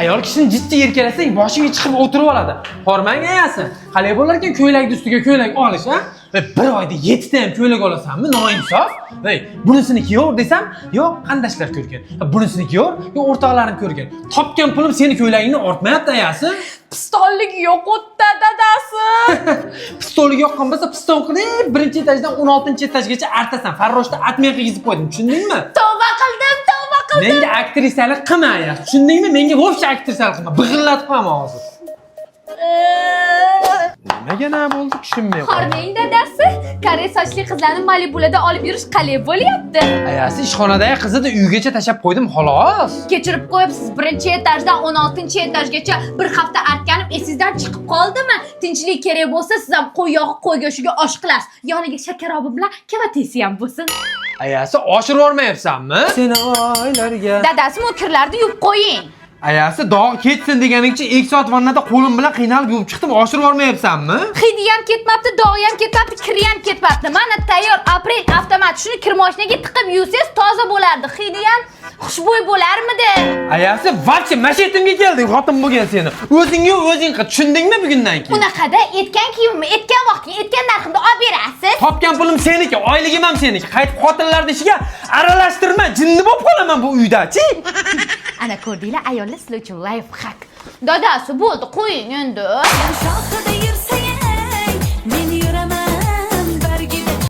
Ayol kishini jiddiy erkalasang boshiga chiqib o'tirib oladi. Hormang ayasi. Qalay bo'lar ekan ko'ylakni ustiga ko'ylak olish, ha? Ve bir oyda 7 ta ham ko'ylak olasanmi? Noinsof. Hey, bunisini kiyor desam, yo'q, qandashlar ko'rgan. Bunisini kiyor, yo'q, o'rtoqlarim ko'rgan. Topgan pulim seni ko'ylagingni ortmayapti ayasi. Pistollik yo'q o'tda dadasi. Pistolga yoqqan bo'lsa, pistol qilib, birinchi etajdan 16-etajgacha artasan. Farroshda atmay qilib qo'ydim, tushundingmi? Tavba qildim. Menga aktrisalik qilma ayasi. Tushundingmi? Menga vobshe aktrisalik qilma. Big'illatib qo'yaman hozir. Nimaga nima bo'ldi tushunmay qoldim. Qorning dadasi, kare sochli qizlarni Malibulada olib yurish qalay bo'lyapti? Ayasi ishxonadagi qizni uygacha tashab qo'ydim, xolos. Kechirib qo'yibsiz, birinchi etajdan 16-etajgacha bir hafta artganim esingizdan chiqib qoldimi? Tinchlik kerak bo'lsa, siz ham qo'y yog'i qo'y go'shtiga osh qilasiz. Yoniga shakarobi bilan kavatesi ham bo'lsin. Ayasi oshirib olmayapsanmi? Seni oylarga. Dadasi, bu kirlarni yuvib qo'ying. Ayasi dog' ketsin deganingcha 2 soat vannada qo'lim bilan qiynalib yuvib chiqdim, oshirib olmayapsanmi? Hidi ham ketmabdi, dog'i ham ketmabdi, kiri ham ketmabdi. Mana tayyor aprel avtomat. Shuni kir moshinaga tiqib yuvsangiz toza bo'lardi. Hidi ham xushbo'y bo'larmidi? Ayasi, vaqti mashetimga kelding, xotin bo'lgan seni. O'zingga o'zing qil, tushundingmi bugundan keyin? Unaqada etgan kiyimimni, etgan vaqtga, etgan narximda olib berasiz. Topgan pulim seniki, oyligim ham seniki. Qaytib xotinlarning ishiga aralashtirma, jinni bo'lib qolaman bu uyda-chi. Ana ko'rdinglar, ayollar sizlar uchun life hack. Dadasi, bo'ldi, qo'ying endi.